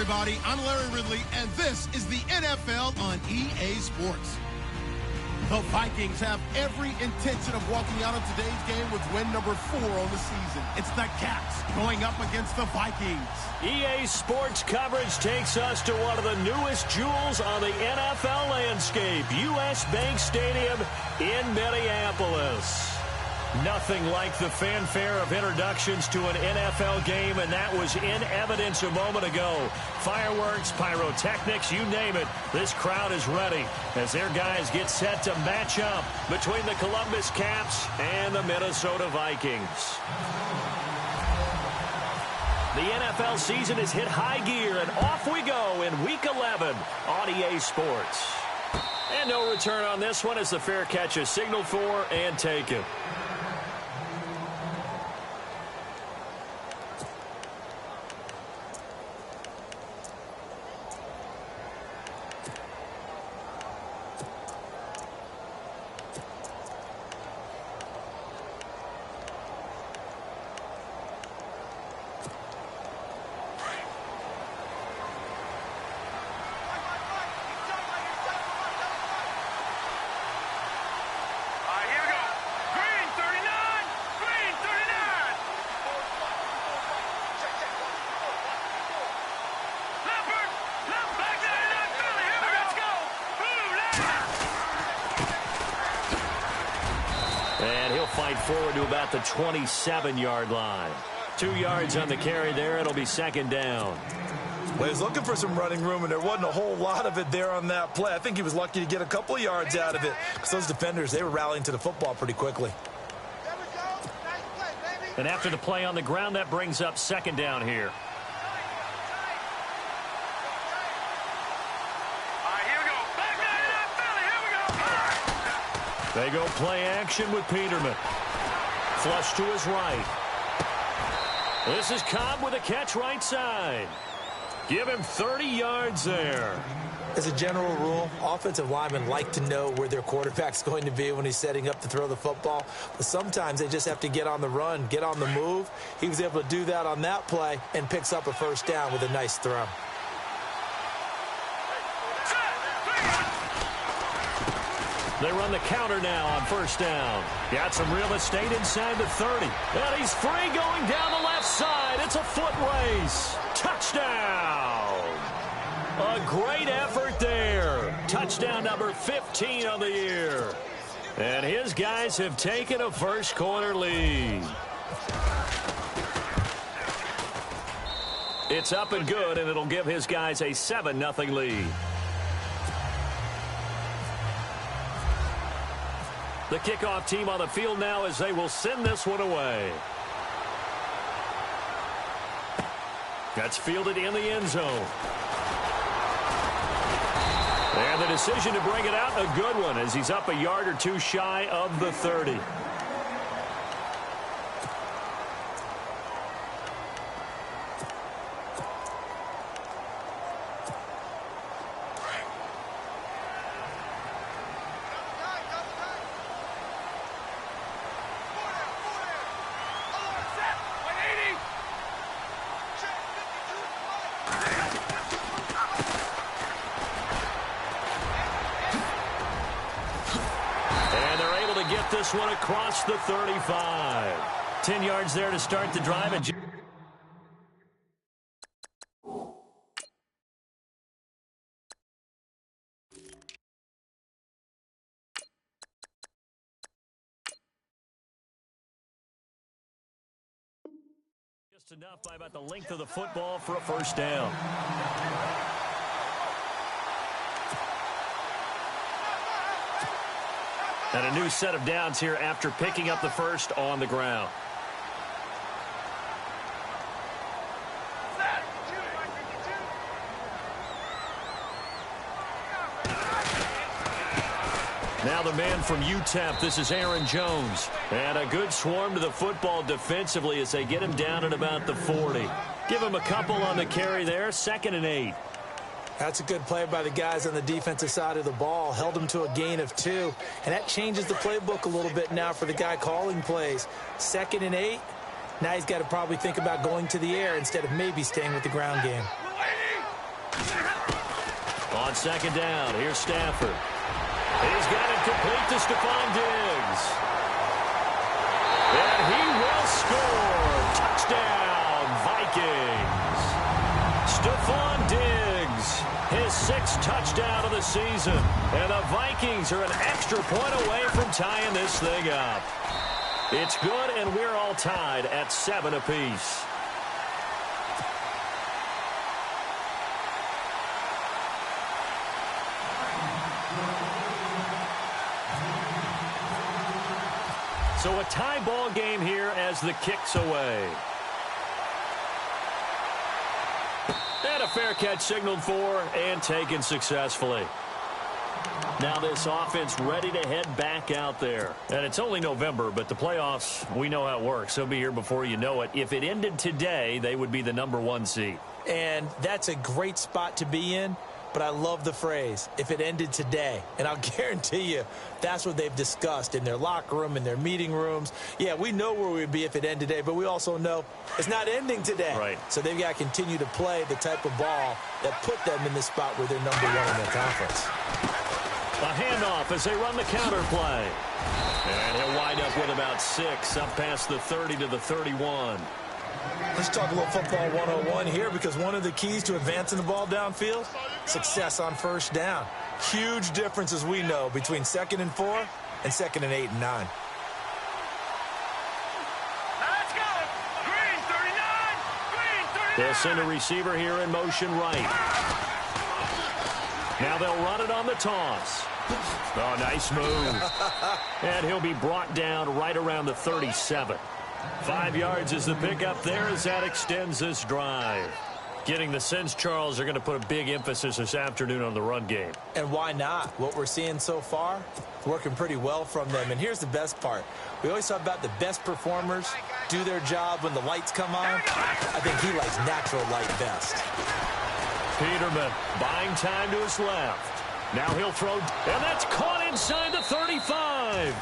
everybody. I'm Larry Ridley, and this is the NFL on EA Sports. The Vikings have every intention of walking out of today's game with win number 4 on the season. It's the Cats going up against the Vikings. EA Sports coverage takes us to one of the newest jewels on the NFL landscape, US Bank Stadium in Minneapolis. Nothing like the fanfare of introductions to an NFL game, and that was in evidence a moment ago. Fireworks, pyrotechnics, you name it. This crowd is ready as their guys get set to match up between the Columbus Caps and the Minnesota Vikings. The NFL season has hit high gear, and off we go in Week 11 on EA Sports. And no return on this one as the fair catch is signaled for and taken. Fight forward to about the 27-yard line. 2 yards on the carry there. It'll be second down. Well, he was looking for some running room, and there wasn't a whole lot of it there on that play. I think he was lucky to get a couple of yards out of it because those defenders, they were rallying to the football pretty quickly. And after the play on the ground, that brings up second down here. They go play action with Peterman. Flush to his right. This is Cobb with a catch right side. Give him 30 yards there. As a general rule, offensive linemen like to know where their quarterback's going to be when he's setting up to throw the football. But sometimes they just have to get on the run, get on the move. He was able to do that on that play and picks up a first down with a nice throw. They run the counter now on first down. Got some real estate inside the 30. And he's free going down the left side. It's a foot race. Touchdown. A great effort there. Touchdown number 15 on the year. And his guys have taken a first quarter lead. It's up and good, and it'll give his guys a 7-0 lead. The kickoff team on the field now as they will send this one away. That's fielded in the end zone. And the decision to bring it out, a good one, as he's up a yard or two shy of the 30. This one across the 35. 10 yards there to start the drive. And just enough by about the length of the football for a first down. And a new set of downs here after picking up the first on the ground. Now the man from UTEP, this is Aaron Jones. And a good swarm to the football defensively as they get him down at about the 40. Give him a couple on the carry there, 2nd and 8. That's a good play by the guys on the defensive side of the ball. Held them to a gain of 2. And that changes the playbook a little bit now for the guy calling plays. 2nd and 8. Now he's got to probably think about going to the air instead of maybe staying with the ground game. On second down, here's Stafford. He's got it complete to Stephon Diggs. And he will score. Touchdown, Vikings. Stephon Diggs, his 6th touchdown of the season. And the Vikings are an extra point away from tying this thing up. It's good, and we're all tied at 7 apiece. So a tie ball game here as the kick's away. And a fair catch signaled for and taken successfully. Now this offense ready to head back out there. And it's only November, but the playoffs, we know how it works. They'll be here before you know it. If it ended today, they would be the #1 seed. And that's a great spot to be in. But I love the phrase, if it ended today. And I'll guarantee you that's what they've discussed in their locker room, in their meeting rooms. Yeah, we know where we'd be if it ended today, but we also know it's not ending today. Right. So they've got to continue to play the type of ball that put them in the spot where they're #1 in their conference. A handoff as they run the counter play. And he'll wind up with about 6 up past the 30 to the 31. Let's talk a little football 101 here, because one of the keys to advancing the ball downfield, success on first down. Huge difference, as we know, between 2nd and 4 and 2nd and 8 and 9. Let's go. Green 39. Green 39. They'll send a receiver here in motion right. Now they'll run it on the toss. Oh, nice move. And he'll be brought down right around the 37. 5 yards is the pickup there as that extends this drive. Getting the sense, Charles, are going to put a big emphasis this afternoon on the run game. And why not? What we're seeing so far, working pretty well from them. And here's the best part. We always talk about the best performers do their job when the lights come on. I think he likes natural light best. Peterman buying time to his left. Now he'll throw, and that's caught inside the 35.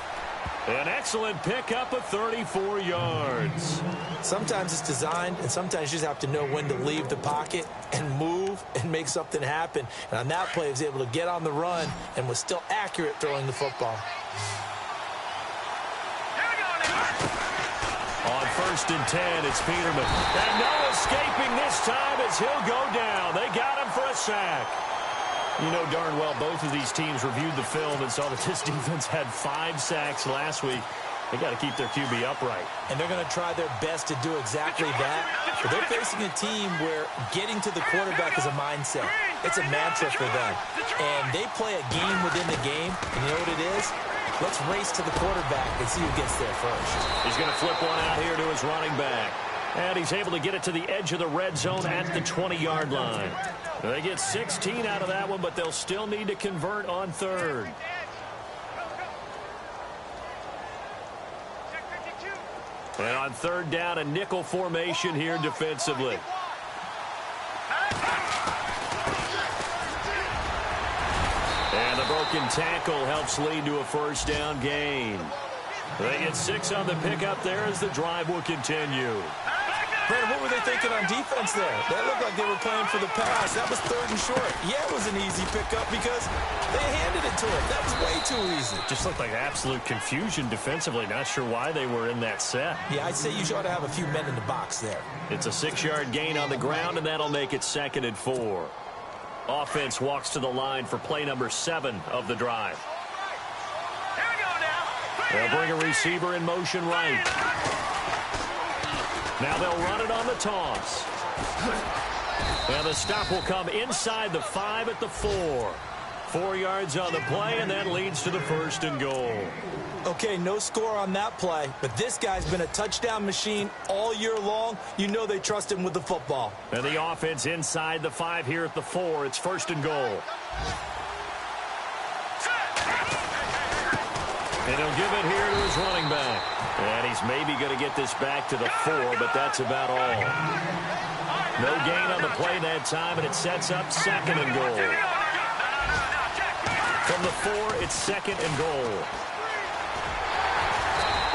An excellent pickup of 34 yards. Sometimes it's designed, and sometimes you just have to know when to leave the pocket and move and make something happen. And on that play, he was able to get on the run and was still accurate throwing the football. On 1st and 10, it's Peterman. And no escaping this time as he'll go down. They got him for a sack. You know darn well both of these teams reviewed the film and saw that this defense had 5 sacks last week. They got to keep their QB upright. And they're going to try their best to do exactly that. But they're facing a team where getting to the quarterback is a mindset. It's a mantra for them. And they play a game within the game. And you know what it is? Let's race to the quarterback and see who gets there first. He's going to flip one out here to his running back. And he's able to get it to the edge of the red zone at the 20-yard line. They get 16 out of that one, but they'll still need to convert on 3rd. And on 3rd down, a nickel formation here defensively. And the broken tackle helps lead to a 1st down gain. They get 6 on the pickup there as the drive will continue. Brandon, what were they thinking on defense there? That looked like they were playing for the pass. That was 3rd and short. Yeah, it was an easy pickup because they handed it to him. That was way too easy. Just looked like absolute confusion defensively. Not sure why they were in that set. Yeah, I'd say you ought to have a few men in the box there. It's a 6-yard gain on the ground, and that'll make it 2nd and 4. Offense walks to the line for play number 7 of the drive. They'll bring a receiver in motion right. Now they'll run it on the toss. And the stop will come inside the 5 at the 4. 4 yards on the play, and that leads to the 1st and goal. Okay, no score on that play, but this guy's been a touchdown machine all year long. You know they trust him with the football. And the offense inside the 5 here at the 4. It's 1st and goal. And he'll give it here to his running back. And he's maybe going to get this back to the 4, but that's about all. No gain on the play that time, and it sets up 2nd and goal. From the 4, it's 2nd and goal.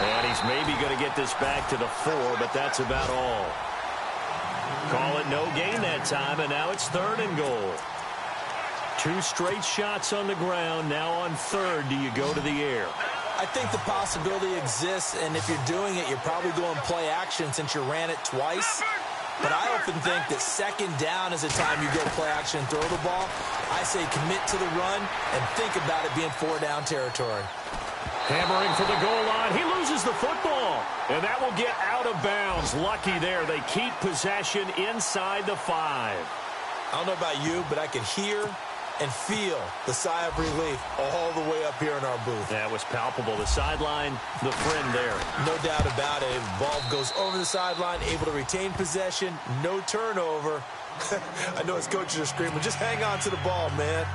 And he's maybe going to get this back to the 4, but that's about all. Call it no gain that time, and now it's 3rd and goal. 2 straight shots on the ground. Now on 3rd, do you go to the air? I think the possibility exists, and if you're doing it, you're probably going play action since you ran it twice. But I often think that 2nd down is the time you go play action and throw the ball. I say commit to the run and think about it being 4-down territory. Hammering for the goal line. He loses the football, and that will get out of bounds. Lucky there. They keep possession inside the 5. I don't know about you, but I could hear and feel the sigh of relief all the way up here in our booth. That was palpable. The sideline, the friend there. No doubt about it. Ball goes over the sideline, able to retain possession, no turnover. I know his coaches are screaming, just hang on to the ball, man.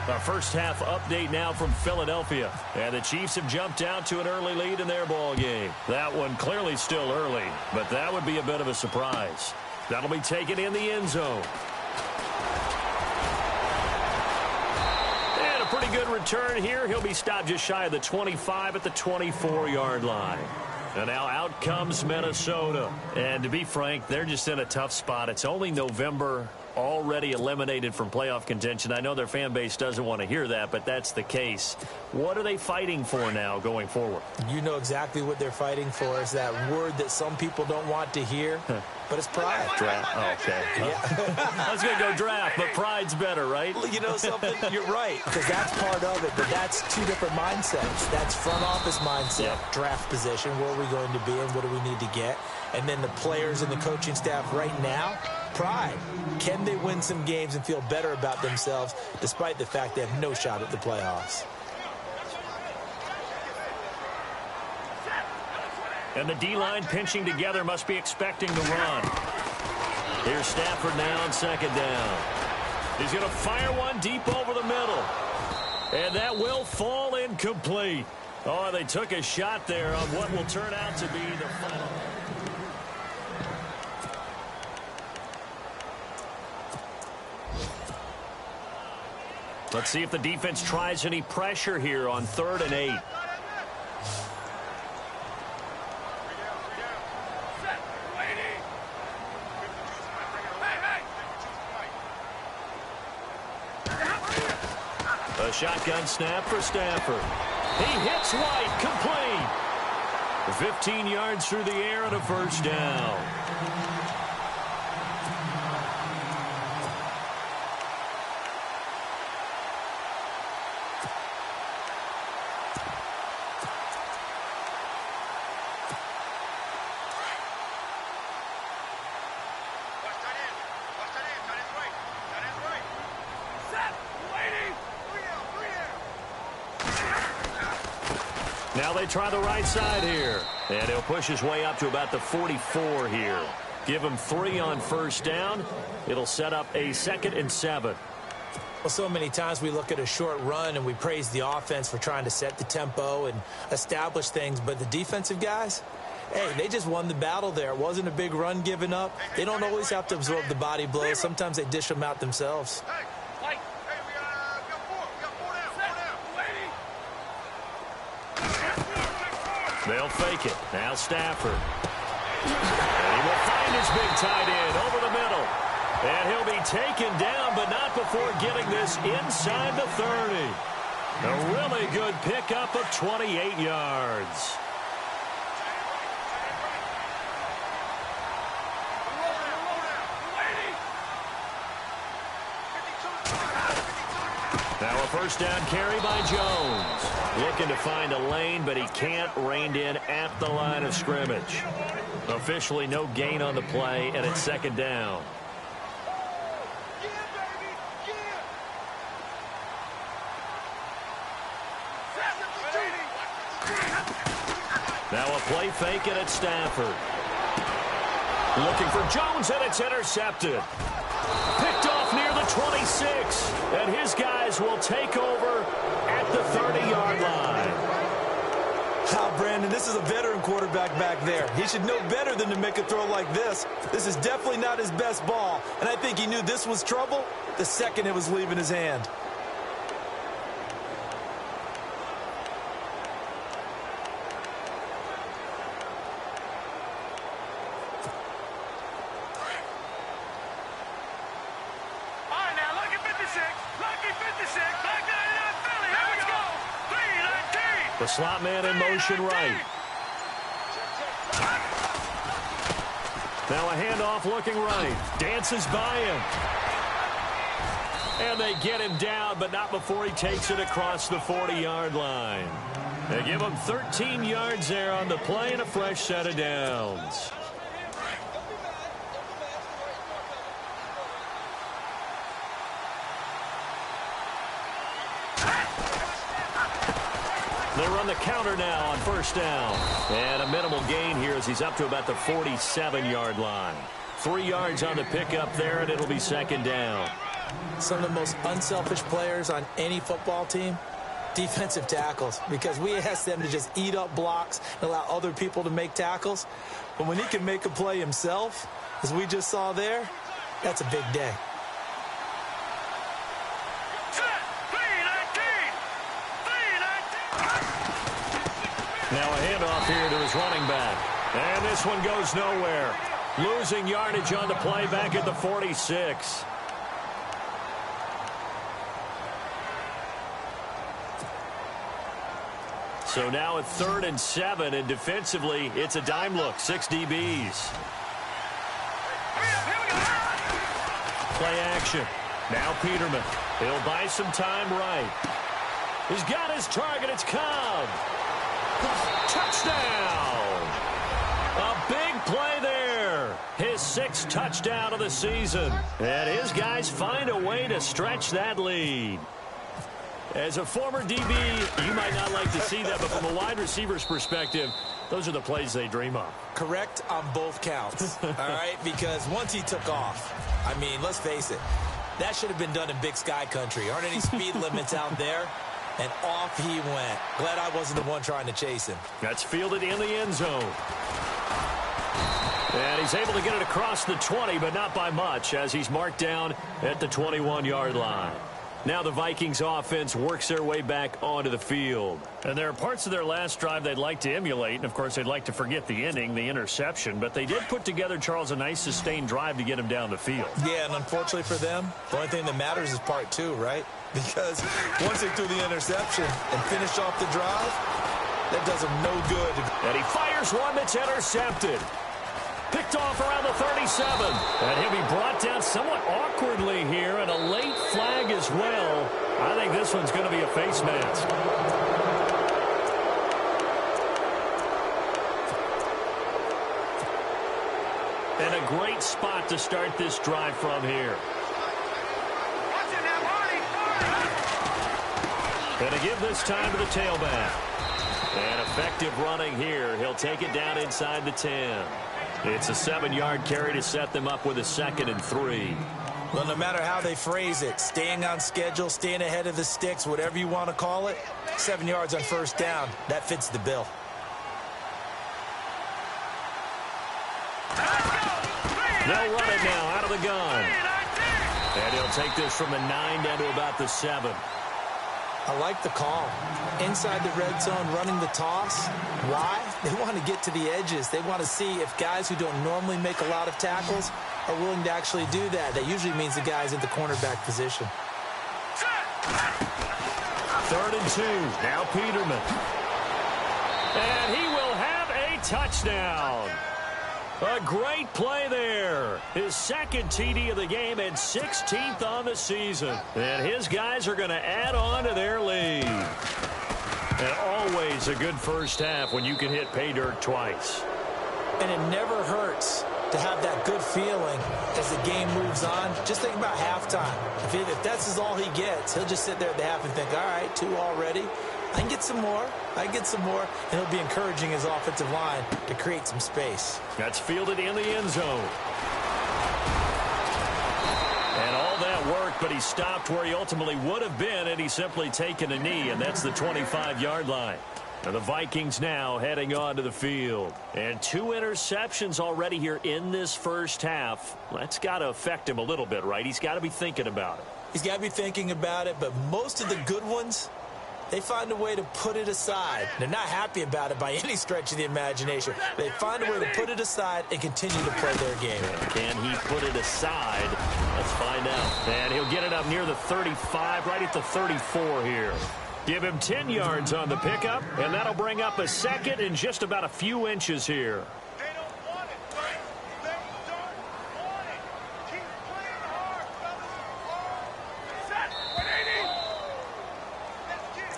Our first half update now from Philadelphia. And the Chiefs have jumped out to an early lead in their ball game. That one clearly still early, but that would be a bit of a surprise. That'll be taken in the end zone. And a pretty good return here. He'll be stopped just shy of the 25 at the 24-yard line. And now out comes Minnesota. And to be frank, they're just in a tough spot. It's only November, already eliminated from playoff contention. I know their fan base doesn't want to hear that, but that's the case. What are they fighting for now going forward? You know exactly what they're fighting for. Is that word that some people don't want to hear, but it's pride. Draft. Oh, okay. Yeah. I was going to go draft, but pride's better, right? You know something? You're right, because that's part of it, but that's 2 different mindsets. That's front office mindset, draft position, where are we going to be and what do we need to get? And then the players and the coaching staff right now, pride. Can they win some games and feel better about themselves despite the fact they have no shot at the playoffs? And the D-line pinching together, must be expecting the run. Here's Stafford now on 2nd down. He's going to fire one deep over the middle. And that will fall incomplete. Oh, they took a shot there on what will turn out to be the final. Let's see if the defense tries any pressure here on 3rd and 8. A shotgun snap for Stafford. He hits White, complete. 15 yards through the air and a 1st down. Now they try the right side here. And he'll push his way up to about the 44 here. Give him 3 on 1st down. It'll set up a 2nd and 7. Well, so many times we look at a short run and we praise the offense for trying to set the tempo and establish things. But the defensive guys, hey, they just won the battle there. It wasn't a big run given up. They don't always have to absorb the body blows. Sometimes they dish them out themselves. They'll fake it. Now Stafford. And he will find his big tight end over the middle. And he'll be taken down, but not before getting this inside the 30. A really good pickup of 28 yards. Now a 1st down carry by Jones. Looking to find a lane, but he can't. Reined in at the line of scrimmage. Officially no gain on the play, and it's 2nd down. Now a play fake, and it's Stafford. Looking for Jones, and it's intercepted. Picked off near the 26, and his guys will take over at the 30-yard line. Brandon, this is a veteran quarterback back there. He should know better than to make a throw like this. This is definitely not his best ball, and I think he knew this was trouble the second it was leaving his hand. The slot man in motion right. Now a handoff looking right. Dances by him. And they get him down, but not before he takes it across the 40-yard line. They give him 13 yards there on the play and a fresh set of downs. They run the counter now on first down. And a minimal gain here as he's up to about the 47-yard line. 3 yards on the pickup there, and it'll be second down. Some of the most unselfish players on any football team, defensive tackles, because we ask them to just eat up blocks and allow other people to make tackles. But when he can make a play himself, as we just saw there, that's a big day. Now a handoff here to his running back. And this one goes nowhere. Losing yardage on the play back at the 46. So now at 3rd and 7, and defensively, it's a dime look. 6 DBs. Play action. Now Peterman. He'll buy some time right. He's got his target. It's Cobb. Touchdown. A big play there. His 6th touchdown of the season. And his guys find a way to stretch that lead. As a former DB, you might not like to see that, but from a wide receiver's perspective, those are the plays they dream of. Correct on both counts, all right? Because once he took off, I mean, let's face it, that should have been done in Big Sky country. Aren't any speed limits out there? And off he went. Glad I wasn't the one trying to chase him. That's fielded in the end zone. And he's able to get it across the 20, but not by much, as he's marked down at the 21-yard line. Now the Vikings offense works their way back onto the field. And there are parts of their last drive they'd like to emulate. And, of course, they'd like to forget the inning, the interception. But they did put together, Charles, a nice sustained drive to get him down the field. Yeah, and unfortunately for them, the only thing that matters is part 2, right? Because once they threw the interception and finished off the drive, that does them no good. And he fires one that's intercepted. Picked off around the 37. And he'll be brought down somewhat awkwardly here, and a late flag as well. I think this one's going to be a face mask. And a great spot to start this drive from here. And to give this time to the tailback. And effective running here. He'll take it down inside the 10. It's a 7-yard carry to set them up with a 2nd and 3. Well, no matter how they phrase it, staying on schedule, staying ahead of the sticks, whatever you want to call it, 7 yards on first down, that fits the bill. They'll run it now out of the gun. And he'll take this from the 9 down to about the 7. I like the call. Inside the red zone, running the toss. Why? They want to get to the edges. They want to see if guys who don't normally make a lot of tackles are willing to actually do that. That usually means the guy's in the cornerback position. 3rd and 2. Now Peterman. And he will have a touchdown. A great play there. His 2nd TD of the game and 16th on the season. And his guys are going to add on to their lead. And always a good first half when you can hit pay dirt twice. And it never hurts to have that good feeling as the game moves on. Just think about halftime. If that's all he gets, he'll just sit there at the half and think, all right, 2 already. I can get some more. I can get some more. And he'll be encouraging his offensive line to create some space. That's fielded in the end zone. And all that work, but he stopped where he ultimately would have been, and he's simply taken a knee, and that's the 25-yard line. And the Vikings now heading onto the field. And 2 interceptions already here in this first half. That's got to affect him a little bit, right? He's got to be thinking about it. He's got to be thinking about it, but most of the good ones, they find a way to put it aside. They're not happy about it by any stretch of the imagination. They find a way to put it aside and continue to play their game. Can he put it aside? Let's find out. And he'll get it up near the 35, right at the 34 here. Give him 10 yards on the pickup, and that'll bring up a second in just about a few inches here. They don't want it, buddy. They don't want it. Keep playing hard, fellas. Set. 180. Let's get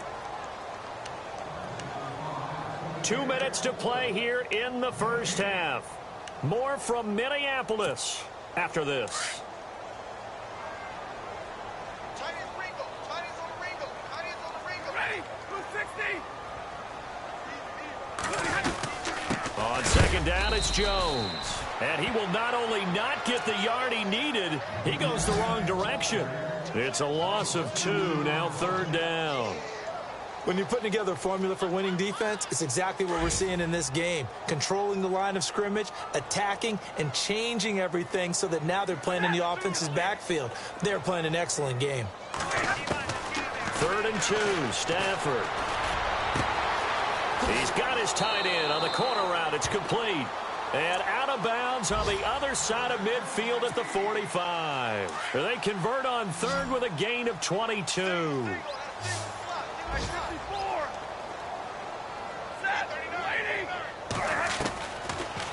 it. 2 minutes to play here in the first half. More from Minneapolis after this. On second down, it's Jones. And he will not only not get the yard he needed, he goes the wrong direction. It's a loss of 2, now third down. When you're putting together a formula for winning defense, it's exactly what we're seeing in this game. Controlling the line of scrimmage, attacking, and changing everything so that now they're playing in the offense's backfield. They're playing an excellent game. 3rd and 2, Stafford. He's got his tight end on the corner route. It's complete. And out of bounds on the other side of midfield at the 45. They convert on 3rd with a gain of 22.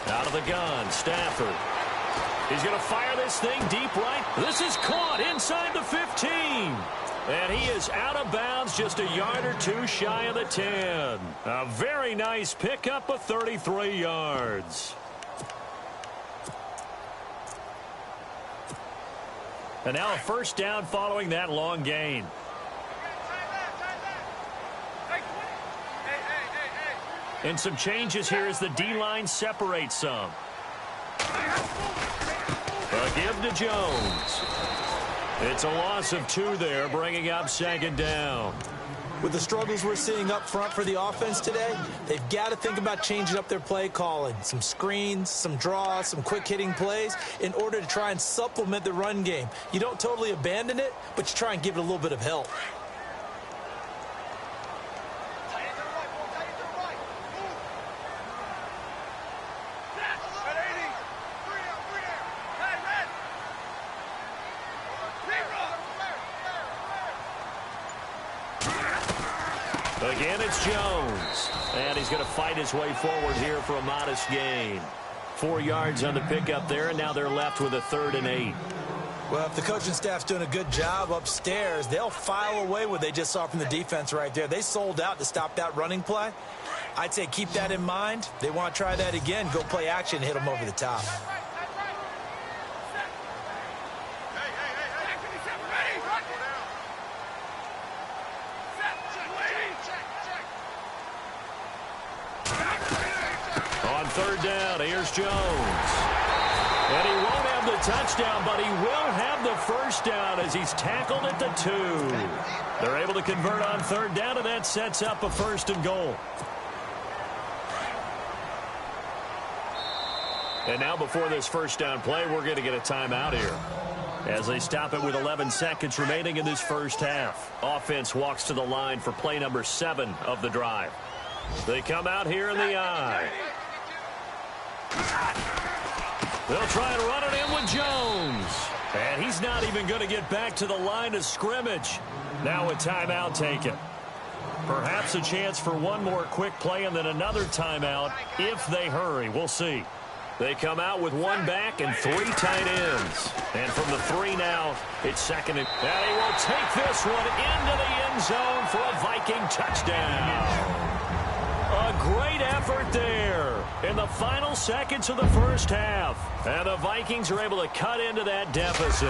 Out of the gun, Stafford. He's going to fire this thing deep right. This is caught inside the 15. And he is out of bounds just a yard or 2 shy of the 10. A very nice pickup of 33 yards. And now a first down following that long gain. And some changes here as the D-line separates some. A give to Jones. It's a loss of 2 there, bringing up second down. With the struggles we're seeing up front for the offense today, they've got to think about changing up their play calling. Some screens, some draws, some quick-hitting plays in order to try and supplement the run game. You don't totally abandon it, but you try and give it a little bit of help. Again, it's Jones. And he's going to fight his way forward here for a modest gain. 4 yards on the pickup there, and now they're left with a 3rd and 8. Well, if the coaching staff's doing a good job upstairs, they'll file away what they just saw from the defense right there. They sold out to stop that running play. I'd say keep that in mind. They want to try that again, go play action, hit them over the top. On 3rd down, here's Jones. And he won't have the touchdown, but he will have the first down as he's tackled at the 2. They're able to convert on 3rd down, and that sets up a 1st and goal. And now before this first down play, we're going to get a timeout here as they stop it with 11 seconds remaining in this first half. Offense walks to the line for play number 7 of the drive. They come out here in the I. They'll try and run it in with Jones. And he's not even going to get back to the line of scrimmage. Now a timeout taken. Perhaps a chance for one more quick play and then another timeout if they hurry. We'll see. They come out with 1 back and 3 tight ends. And from the 3 now, it's 2nd and he will take this one into the end zone for a Viking touchdown. A great effort there in the final seconds of the first half. And the Vikings are able to cut into that deficit.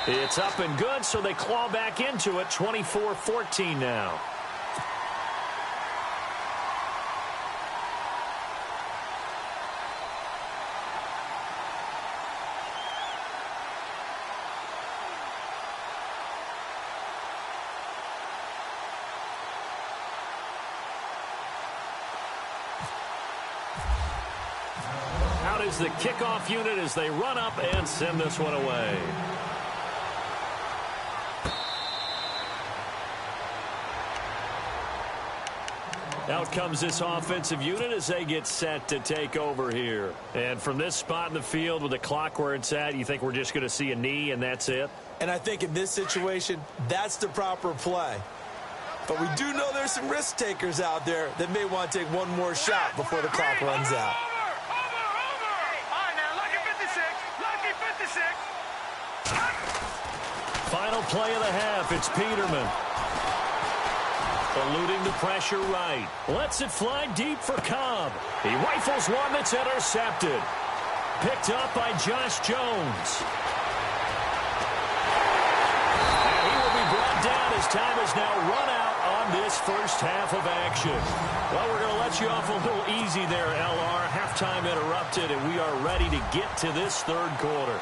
It's up and good, so they claw back into it, 24-14 now. Out is the kickoff unit as they run up and send this one away. Out comes this offensive unit as they get set to take over here. And from this spot in the field with the clock where it's at, you think we're just going to see a knee and that's it? And I think in this situation, that's the proper play. But we do know there's some risk takers out there that may want to take one more shot before the clock runs out. All right, now, lucky 56. Lucky 56. Final play of the half. It's Peterman. Eluding the pressure right. Lets it fly deep for Cobb. He rifles one that's intercepted. Picked up by Josh Jones. And he will be brought down as time is now run out on this first half of action. Well, we're going to let you off a little easy there, LR. Halftime interrupted, and we are ready to get to this third quarter.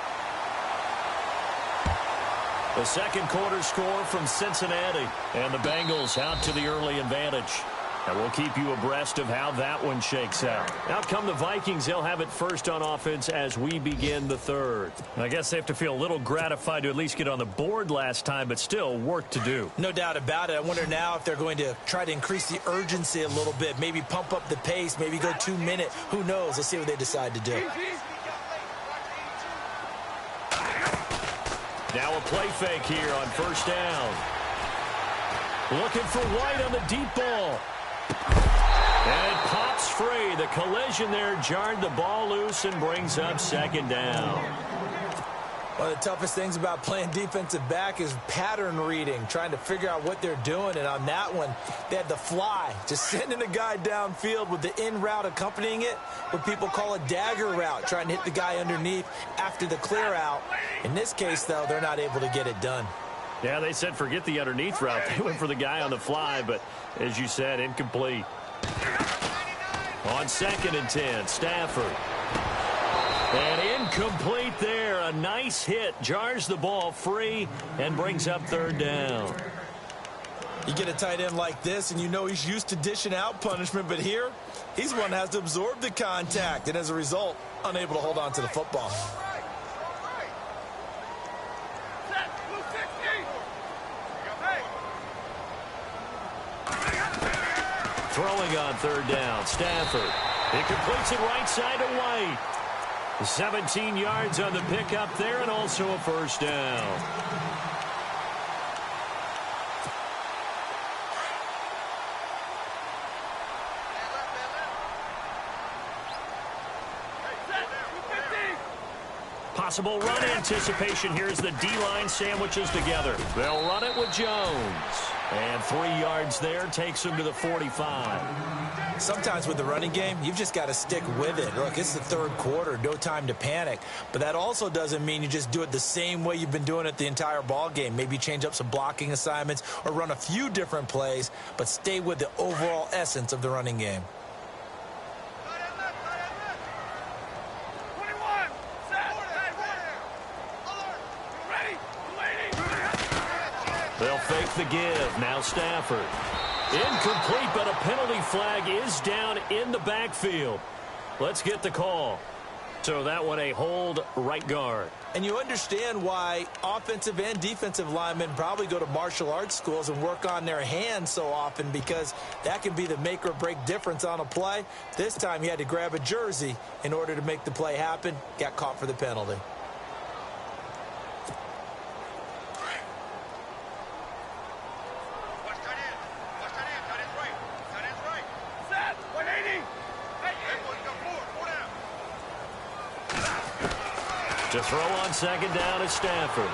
The second quarter score from Cincinnati, and the Bengals out to the early advantage. And we'll keep you abreast of how that one shakes out. Out come the Vikings. They'll have it first on offense as we begin the third. I guess they have to feel a little gratified to at least get on the board last time, but still work to do. No doubt about it. I wonder now if they're going to try to increase the urgency a little bit, maybe pump up the pace, maybe go 2 minutes. Who knows? Let's see what they decide to do. Now a play fake here on first down. Looking for White on the deep ball. And it pops free. The collision there jarred the ball loose and brings up second down. One of the toughest things about playing defensive back is pattern reading, trying to figure out what they're doing. And on that one, they had the fly, just sending a guy downfield with the in route accompanying it, what people call a dagger route, trying to hit the guy underneath after the clear out. In this case, though, they're not able to get it done. Yeah, they said forget the underneath route. They went for the guy on the fly, but as you said, incomplete. On 2nd and 10, Stafford. And incomplete there. A nice hit. Jars the ball free and brings up third down. You get a tight end like this, and you know he's used to dishing out punishment, but here, he's one that has to absorb the contact, and as a result, unable to hold on to the football. Throwing on third down, Stafford. He completes it right side to White. 17 yards on the pickup there and also a first down. Possible run anticipation here as the D-line sandwiches together. They'll run it with Jones. And 3 yards there takes him to the 45. Sometimes with the running game, you've just got to stick with it. Look, it's the third quarter, no time to panic. But that also doesn't mean you just do it the same way you've been doing it the entire ball game. Maybe change up some blocking assignments or run a few different plays, but stay with the overall essence of the running game. They'll fake the give. Now Stafford. Incomplete, but a penalty flag is down in the backfield. Let's get the call. So that one a hold right guard. And you understand why offensive and defensive linemen probably go to martial arts schools and work on their hands so often, because that can be the make or break difference on a play. This time he had to grab a jersey in order to make the play happen. Got caught for the penalty. To throw on second down is Stafford.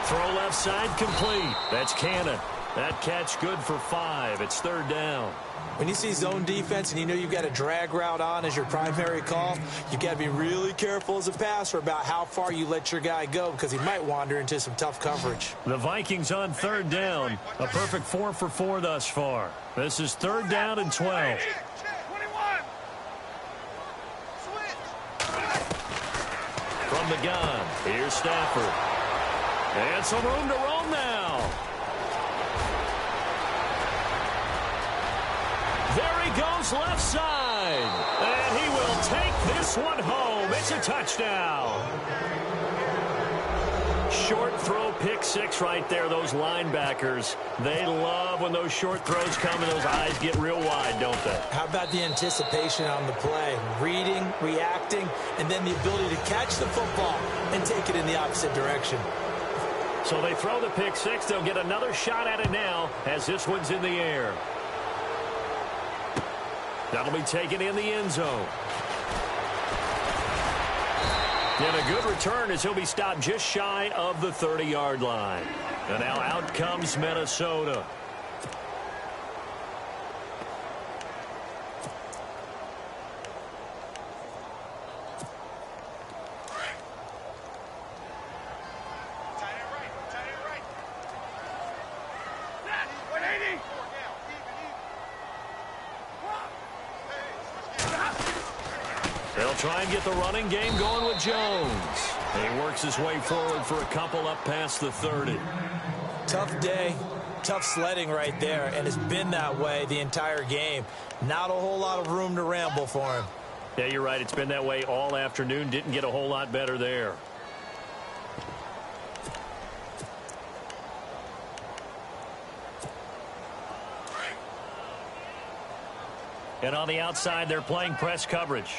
Throw left side complete. That's Cannon. That catch good for 5. It's third down. When you see zone defense and you know you've got a drag route on as your primary call, you've got to be really careful as a passer about how far you let your guy go, because he might wander into some tough coverage. The Vikings on third down. A perfect 4 for 4 thus far. This is third down and 12. From the gun, here's Stafford. And some room to roam now. There he goes left side. And he will take this one home. It's a touchdown. short throw pick six right there, those linebackers. They love when those short throws come and those eyes get real wide, don't they? How about the anticipation on the play? Reading, reacting, and then the ability to catch the football and take it in the opposite direction. So they throw the pick six. They'll get another shot at it now as this one's in the air. That'll be taken in the end zone. And a good return as he'll be stopped just shy of the 30-yard line. And now out comes Minnesota. They'll try and get the running game going with Jones. He works his way forward for a couple up past the 30. Tough day, tough sledding right there, and it's been that way the entire game. Not a whole lot of room to ramble for him. Yeah, you're right. It's been that way all afternoon. Didn't get a whole lot better there. And on the outside, they're playing press coverage.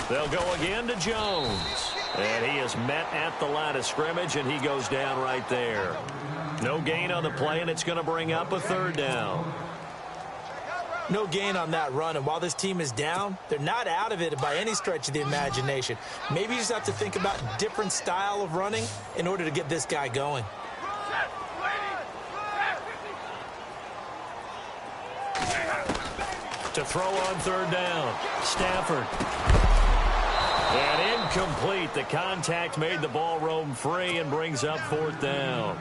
They'll go again to Jones. And he is met at the line of scrimmage, and he goes down right there. No gain on the play, and it's going to bring up a third down. No gain on that run, and while this team is down, they're not out of it by any stretch of the imagination. Maybe you just have to think about a different style of running in order to get this guy going. To throw on third down, Stafford. And incomplete. The contact made the ball roam free and brings up fourth down.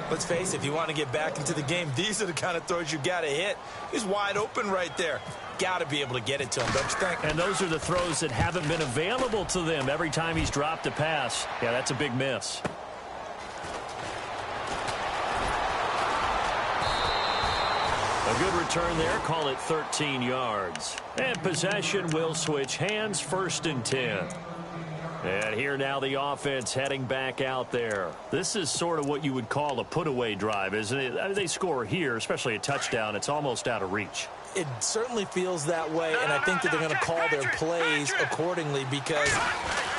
Let's face it, if you want to get back into the game, these are the kind of throws you got to hit. He's wide open right there. Got to be able to get it to him, don't you think? And those are the throws that haven't been available to them every time he's dropped a pass. Yeah, that's a big miss. A good return there. Call it 13 yards. And possession will switch hands, 1st and 10. And here now the offense heading back out there. This is sort of what you would call a put-away drive, isn't it? I mean, they score here, especially a touchdown. It's almost out of reach. It certainly feels that way, and I think that they're going to call their plays accordingly, because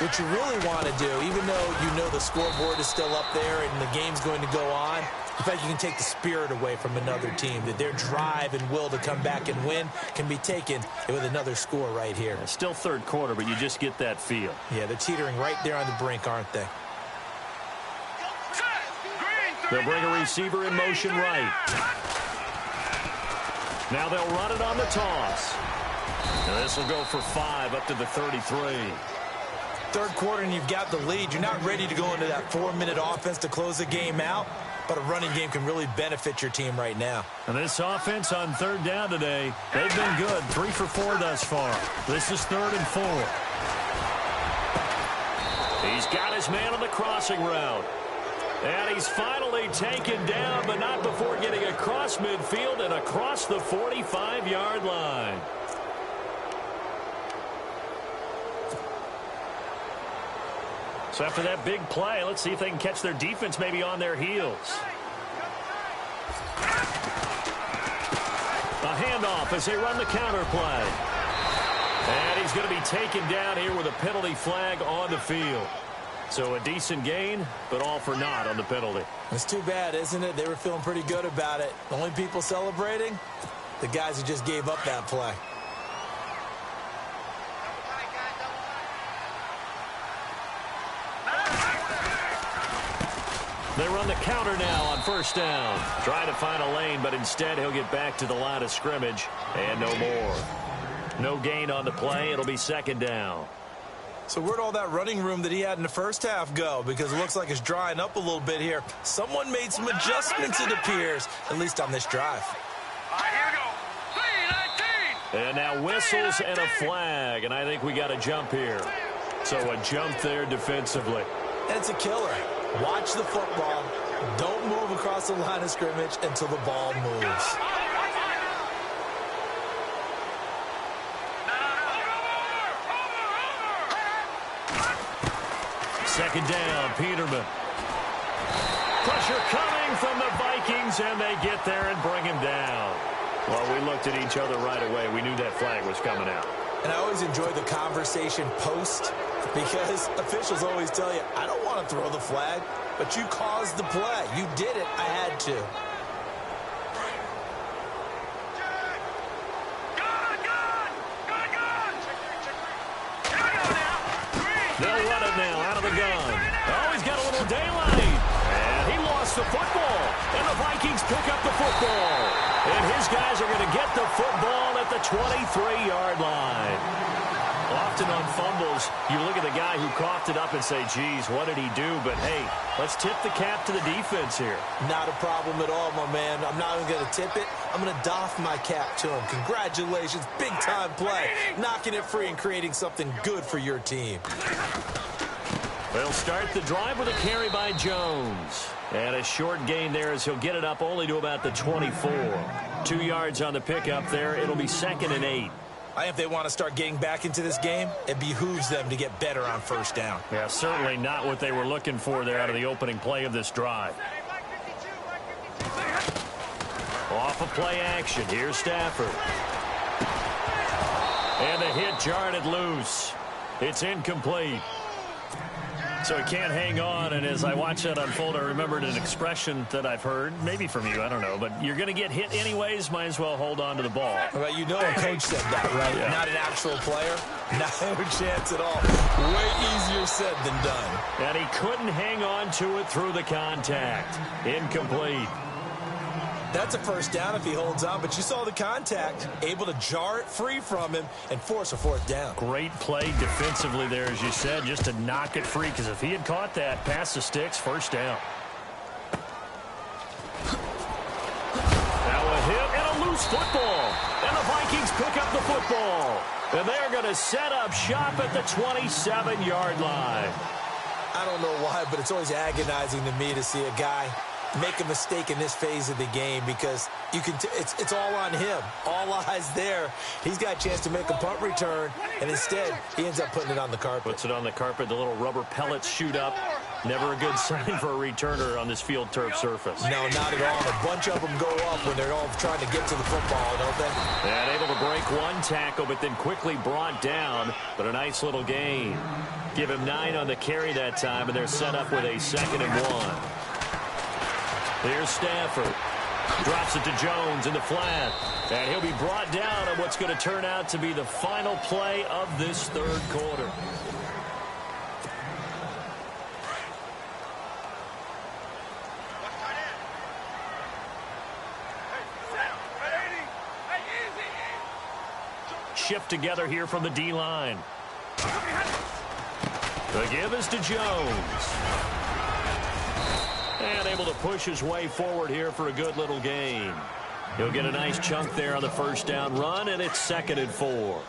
what you really want to do, even though you know the scoreboard is still up there and the game's going to go on, in fact, you can take the spirit away from another team, that their drive and will to come back and win can be taken with another score right here. It's still third quarter, but you just get that feel. Yeah, they're teetering right there on the brink, aren't they? They'll bring a receiver in motion right. Now they'll run it on the toss. And this will go for 5 up to the 33. Third quarter and you've got the lead. You're not ready to go into that 4-minute offense to close the game out, but a running game can really benefit your team right now. And this offense on third down today, they've been good. 3 for 4 thus far. This is 3rd and 4. He's got his man on the crossing route. And he's finally taken down, but not before getting across midfield and across the 45-yard line. So after that big play, let's see if they can catch their defense maybe on their heels. A handoff as they run the counter play. And he's going to be taken down here with a penalty flag on the field. So a decent gain, but all for naught on the penalty. It's too bad, isn't it? They were feeling pretty good about it. The only people celebrating, the guys who just gave up that play. They run the counter now on first down. Trying to find a lane, but instead he'll get back to the line of scrimmage. And no more. No gain on the play. It'll be 2nd down. So where'd all that running room that he had in the first half go? Because it looks like it's drying up a little bit here. Someone made some adjustments, it appears, at least on this drive. All right, here we go. 3-19. And now whistles and a flag. And I think we got a jump here. So a jump there defensively. And it's a killer. Watch the football. Don't move across the line of scrimmage until the ball moves. Second down, Peterman. Pressure coming from the Vikings, and they get there and bring him down. Well, we looked at each other right away. We knew that flag was coming out. And I always enjoy the conversation post because officials always tell you, I don't want to throw the flag, but you caused the play. You did it. I had to. They'll run it now out of the gun. Oh, he's got a little daylight. And he lost the football. And the Vikings pick up the football. And his guys are going to get the football at the 23-yard line. Often on fumbles, you look at the guy who coughed it up and say, geez, what did he do? But, hey, let's tip the cap to the defense here. Not a problem at all, my man. I'm not even going to tip it. I'm going to doff my cap to him. Congratulations. Big-time play. Knocking it free and creating something good for your team. They'll start the drive with a carry by Jones. And a short gain there as he'll get it up only to about the 24. 2 yards on the pickup there. It'll be 2nd and 8. If they want to start getting back into this game, it behooves them to get better on first down. Yeah, certainly not what they were looking for there out of the opening play of this drive. Off of play action. Here's Stafford. And the hit jarred it loose. It's incomplete. So he can't hang on, and as I watch that unfold, I remembered an expression that I've heard, maybe from you, I don't know, but you're going to get hit anyways, might as well hold on to the ball. Well, you know a coach said that, right? Yeah. Not an actual player. No chance at all. Way easier said than done. And he couldn't hang on to it through the contact. Incomplete. That's a first down if he holds on, but you saw the contact, able to jar it free from him and force a fourth down. Great play defensively there, as you said, just to knock it free, because if he had caught that, past the sticks, first down. Now a hit and a loose football. And the Vikings pick up the football. And they're going to set up shop at the 27-yard line. I don't know why, but it's always agonizing to me to see a guy make a mistake in this phase of the game because you can it's all on him. All eyes there. He's got a chance to make a punt return, and instead he ends up putting it on the carpet. Puts it on the carpet. The little rubber pellets shoot up. Never a good sign for a returner on this field turf surface. No, not at all. A bunch of them go up when they're all trying to get to the football, don't they? And able to break one tackle, but then quickly brought down. But a nice little gain. Give him 9 on the carry that time, and they're set up with a 2nd and 1. Here's Stafford. Drops it to Jones in the flat. And he'll be brought down on what's going to turn out to be the final play of this third quarter. Shift together here from the D-line. The give is to Jones. And able to push his way forward here for a good little gain. He'll get a nice chunk there on the first down run, and it's 2nd and 4.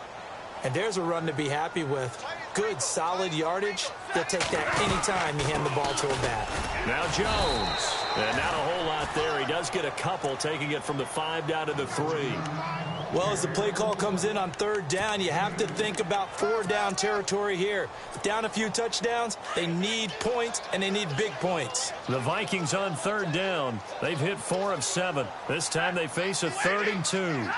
And there's a run to be happy with. Good, solid yardage. They'll take that anytime you hand the ball to him back. Now Jones. And not a whole lot there. He does get a couple, taking it from the 5 down to the 3. Well, as the play call comes in on 3rd down, you have to think about 4-down territory here. Down a few touchdowns, they need points, and they need big points. The Vikings on 3rd down. They've hit 4 of 7. This time they face a 3rd and 2.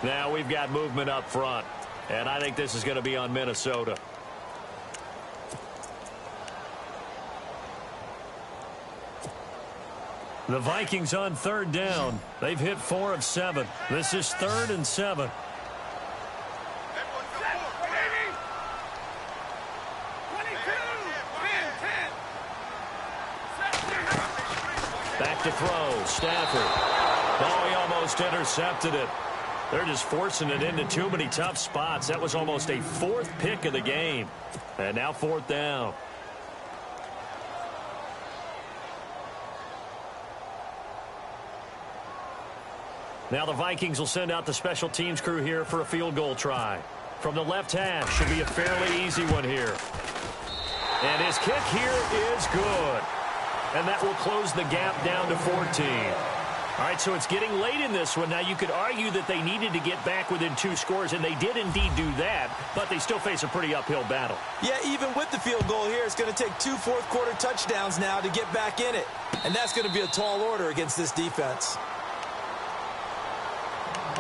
Now we've got movement up front, and I think this is going to be on Minnesota. The Vikings on 3rd down. They've hit 4 of 7. This is 3rd and 7. Back to throw. Stafford. Oh, he almost intercepted it. They're just forcing it into too many tough spots. That was almost a 4th pick of the game. And now 4th down. Now the Vikings will send out the special teams crew here for a field goal try. From the left half, should be a fairly easy one here. And his kick here is good. And that will close the gap down to 14. All right, so it's getting late in this one. Now, you could argue that they needed to get back within 2 scores, and they did indeed do that, but they still face a pretty uphill battle. Yeah, even with the field goal here, it's going to take 2 fourth-quarter touchdowns now to get back in it. And that's going to be a tall order against this defense.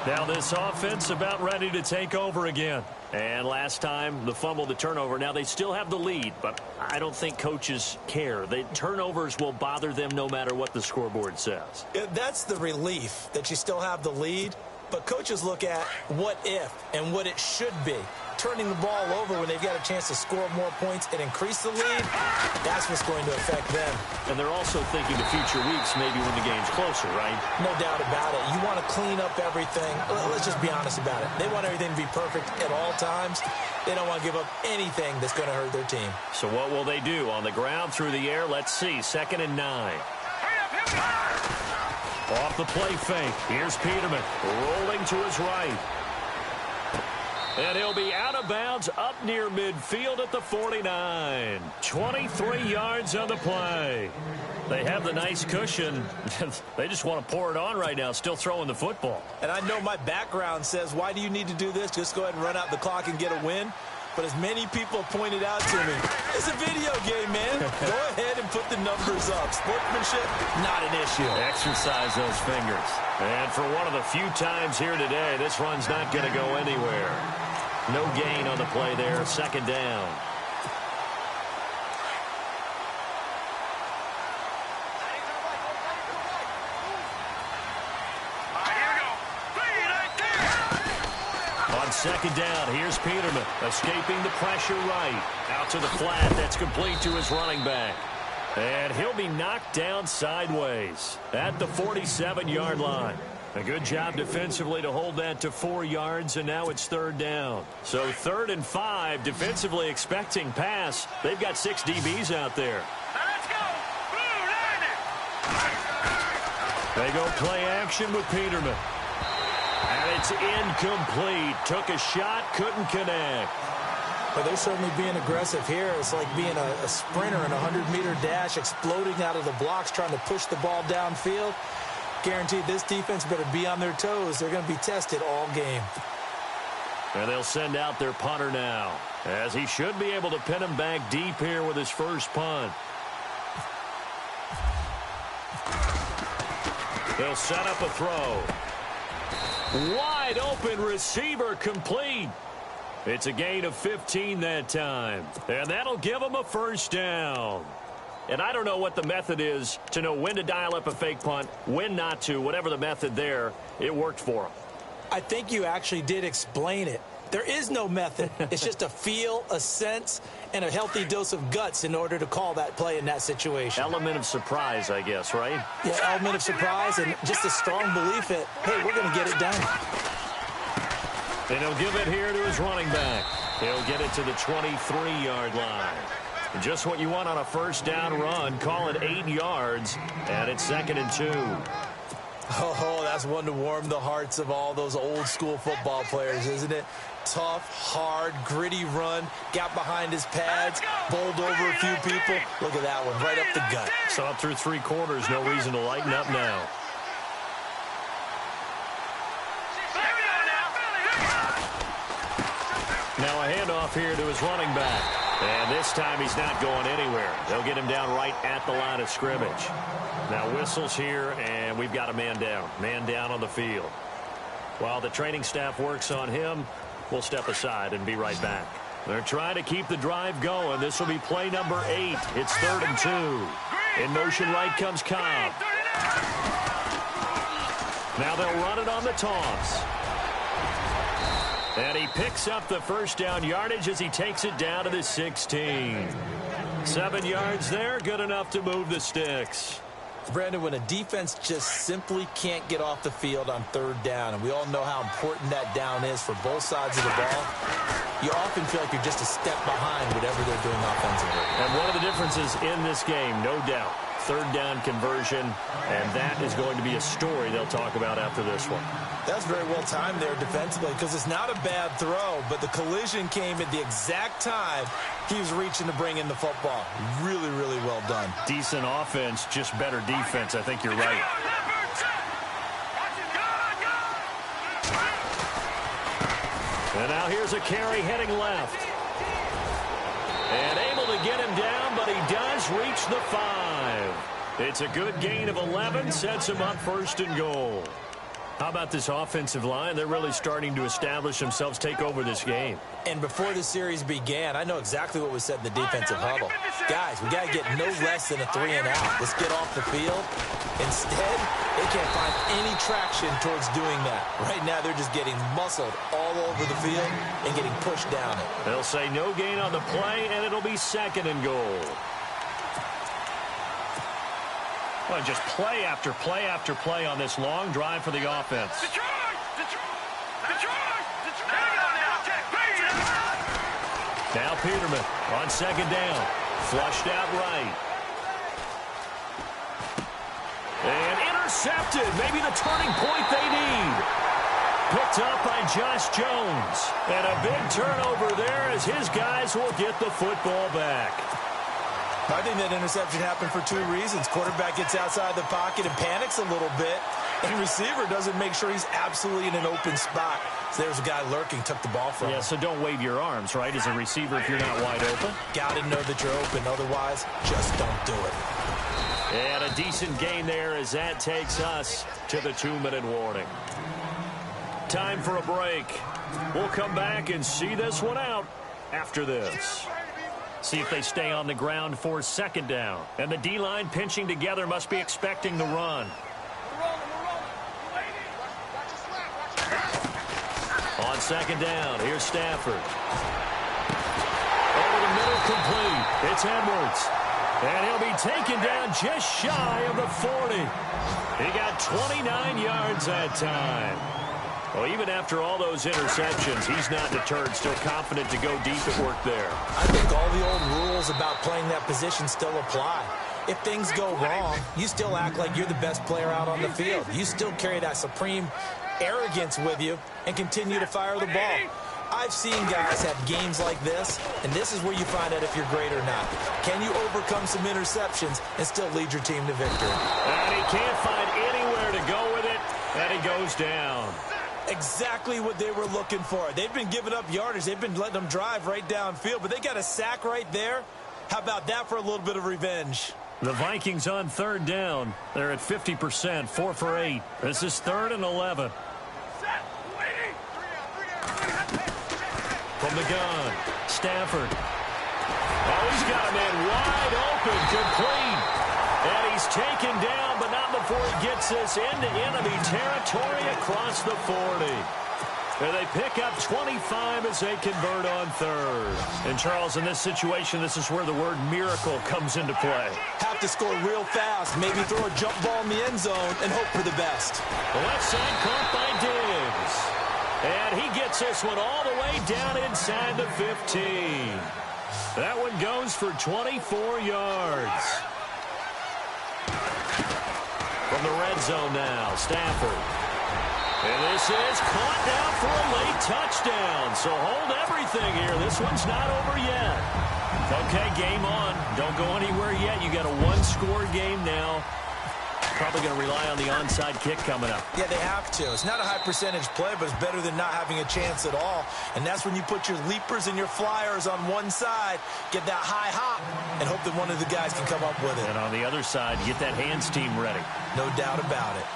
Now this offense about ready to take over again. And last time, the fumble, the turnover. Now they still have the lead, but I don't think coaches care. The turnovers will bother them no matter what the scoreboard says. Yeah, that's the relief that you still have the lead. But coaches look at what if and what it should be. Turning the ball over when they've got a chance to score more points and increase the lead, that's what's going to affect them. And they're also thinking to future weeks, maybe when the game's closer, right? No doubt about it. You want to clean up everything. Let's just be honest about it. They want everything to be perfect at all times. They don't want to give up anything that's going to hurt their team. So what will they do? On the ground, through the air, let's see. 2nd and 9. Off the play fake. Here's Peterman rolling to his right. And he'll be out of bounds up near midfield at the 49. 23 yards on the play. They have the nice cushion. They just want to pour it on right now, still throwing the football. And I know my background says, why do you need to do this? Just go ahead and run out the clock and get a win. But as many people pointed out to me, it's a video game, man. Go ahead and put the numbers up. Sportsmanship, not an issue. Exercise those fingers. And for one of the few times here today, this run's not going to go anywhere. No gain on the play there. 2nd down. On 2nd down, here's Peterman, escaping the pressure right. Out to the flat, that's complete to his running back. And he'll be knocked down sideways at the 47-yard line. A good job defensively to hold that to 4 yards, and now it's 3rd down. So 3rd and 5, defensively expecting pass. They've got 6 DBs out there. Let's go! Blue line it! They go play action with Peterman. And it's incomplete. Took a shot, couldn't connect. But they're certainly being aggressive here. It's like being a sprinter in a 100-meter dash, exploding out of the blocks, trying to push the ball downfield. Guaranteed this defense better be on their toes. They're going to be tested all game. And they'll send out their punter now, as he should be able to pin him back deep here with his first punt. They'll set up a throw. Wide open receiver complete. It's a gain of 15 that time. And that'll give them a 1st down. And I don't know what the method is to know when to dial up a fake punt, when not to, whatever the method there, it worked for them. I think you actually did explain it. There is no method. It's just a feel, a sense, and a healthy dose of guts in order to call that play in that situation. Element of surprise, I guess, right? Yeah, element of surprise and just a strong belief that, hey, we're going to get it done. And he'll give it here to his running back. He'll get it to the 23-yard line. Just what you want on a 1st down run. Call it 8 yards, and it's 2nd and 2. Oh, that's one to warm the hearts of all those old-school football players, isn't it? Tough, hard, gritty run, got behind his pads, bowled over a few people. Look at that one, right up the gut. So up through 3 quarters, no reason to lighten up now. Now a handoff here to his running back. And this time he's not going anywhere. They'll get him down right at the line of scrimmage. Now whistles here, and we've got a man down. Man down on the field. While the training staff works on him, we'll step aside and be right back. They're trying to keep the drive going. This will be play number 8. It's 3rd and 2. In motion right comes Cobb. Now they'll run it on the toss. And he picks up the 1st down yardage as he takes it down to the 16. 7 yards there, good enough to move the sticks. Brandon, when a defense just simply can't get off the field on 3rd down, and we all know how important that down is for both sides of the ball, you often feel like you're just a step behind whatever they're doing offensively. And one of the differences in this game, no doubt, third down conversion, and that is going to be a story they'll talk about after this one. That's very well timed there defensively because it's not a bad throw, but the collision came at the exact time he was reaching to bring in the football. Really, really well done. Decent offense, just better defense. I think you're right. And now here's a carry heading left. And able to get him down, but he does reach the 5. It's a good gain of 11, sets him up 1st and goal. How about this offensive line? They're really starting to establish themselves, take over this game. And before the series began, I know exactly what was said in the defensive huddle. Guys, we got to get no less than a 3-and-out. Let's get off the field. Instead, they can't find any traction towards doing that. Right now, they're just getting muscled all over the field and getting pushed down it. They'll say no gain on the play, and it'll be 2nd and goal. Well, just play after play after play on this long drive for the offense. Now Peterman on 2nd down. Flushed out right. And intercepted. Maybe the turning point they need. Picked up by Josh Jones. And a big turnover there as his guys will get the football back. I think that interception happened for 2 reasons. Quarterback gets outside the pocket and panics a little bit. And receiver doesn't make sure he's absolutely in an open spot. So there's a guy lurking, took the ball from him. Yeah, so don't wave your arms, right, as a receiver if you're not wide open. Got to know that you're open. Otherwise, just don't do it. And a decent gain there as that takes us to the 2-minute warning. Time for a break. We'll come back and see this one out after this. See if they stay on the ground for 2nd down. And the D-line pinching together must be expecting the run. On 2nd down, here's Stafford. Over the middle, complete. It's Edwards. And he'll be taken down just shy of the 40. He got 29 yards that time. Well, even after all those interceptions, he's not deterred, still confident to go deep at work there. I think all the old rules about playing that position still apply. If things go wrong, you still act like you're the best player out on the field. You still carry that supreme arrogance with you and continue to fire the ball. I've seen guys have games like this, and this is where you find out if you're great or not. Can you overcome some interceptions and still lead your team to victory? And he can't find anywhere to go with it, and he goes down. Exactly what they were looking for. They've been giving up yardage. They've been letting them drive right downfield, but they got a sack right there. How about that for a little bit of revenge? The Vikings on 3rd down. They're at 50%, 4 for 8. This is 3rd and 11. From the gun, Stafford. Oh, he's got a man wide open, complete. And he's taken down, but not before he gets this into enemy territory across the 40. And they pick up 25 as they convert on 3rd. And, Charles, in this situation, this is where the word miracle comes into play. Have to score real fast, maybe throw a jump ball in the end zone and hope for the best. The left side caught by Diggs. And he gets this one all the way down inside the 15. That one goes for 24 yards. From the red zone now, Stafford. And this is caught now for a late touchdown. So hold everything here. This one's not over yet. Okay, game on. Don't go anywhere yet. You got a 1-score game now. Probably going to rely on the onside kick coming up. Yeah, they have to. It's not a high percentage play, but it's better than not having a chance at all. And that's when you put your leapers and your flyers on one side, get that high hop, and hope that one of the guys can come up with it. And on the other side, get that hands team ready. No doubt about it.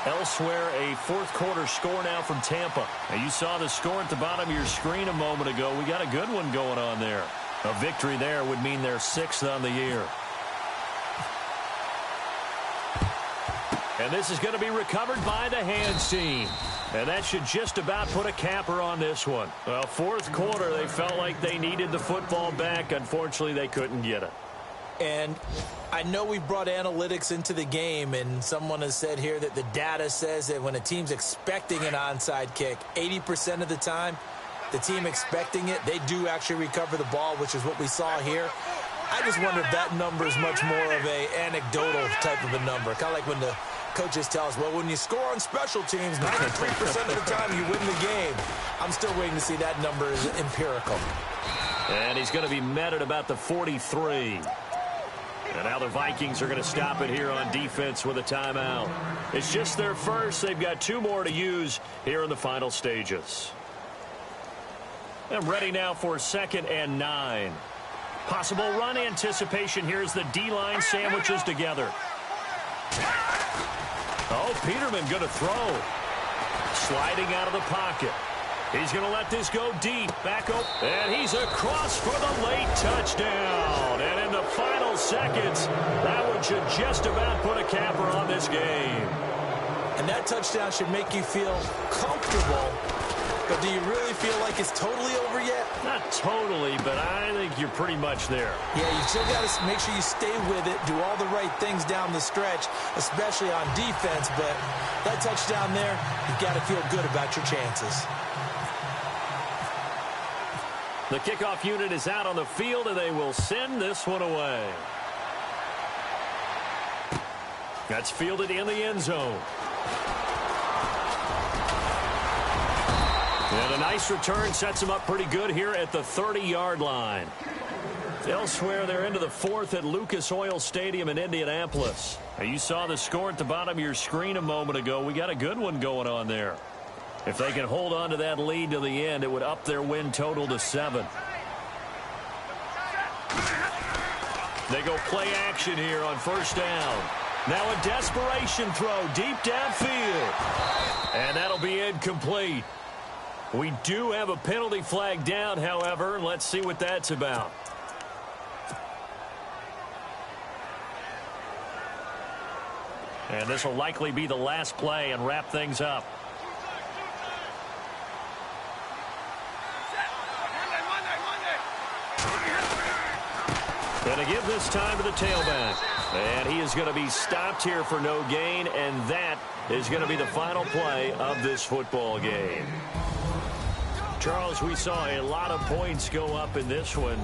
Elsewhere, a 4th quarter score now from Tampa. Now, you saw the score at the bottom of your screen a moment ago. We got a good one going on there. A victory there would mean they're 6th on the year. And this is going to be recovered by the hands team. And that should just about put a capper on this one. Well, 4th quarter, they felt like they needed the football back. Unfortunately, they couldn't get it. And I know we brought analytics into the game, and someone has said here that the data says that when a team's expecting an onside kick, 80% of the time, the team expecting it, they do actually recover the ball, which is what we saw here. I just wonder if that number is much more of a anecdotal type of a number. Kind of like when the coaches tell us, well, when you score on special teams, 93% of the time you win the game. I'm still waiting to see that number is empirical. And he's going to be met at about the 43. And now the Vikings are going to stop it here on defense with a timeout. It's just their first. They've got 2 more to use here in the final stages. And ready now for 2nd and 9. Possible run anticipation. Here's the D-line sandwiches together. Oh, Peterman going to throw. Sliding out of the pocket. He's going to let this go deep. Back up. And he's across for the late touchdown. And in the final seconds, that one should just about put a capper on this game. And that touchdown should make you feel comfortable. But do you really feel like it's totally over yet? Not totally, but I think you're pretty much there. Yeah, you still got to make sure you stay with it, do all the right things down the stretch, especially on defense. But that touchdown there, you've got to feel good about your chances. The kickoff unit is out on the field, and they will send this one away. That's fielded in the end zone. And a nice return sets him up pretty good here at the 30-yard line. Elsewhere, they're into the 4th at Lucas Oil Stadium in Indianapolis. Now, you saw the score at the bottom of your screen a moment ago. We got a good one going on there. If they can hold on to that lead to the end, it would up their win total to 7. They go play action here on 1st down. Now a desperation throw deep downfield. And that'll be incomplete. We do have a penalty flag down, however, and let's see what that's about. And this will likely be the last play and wrap things up. And to give this time to the tailback. And he is going to be stopped here for no gain, and that is going to be the final play of this football game. Charles, we saw a lot of points go up in this one.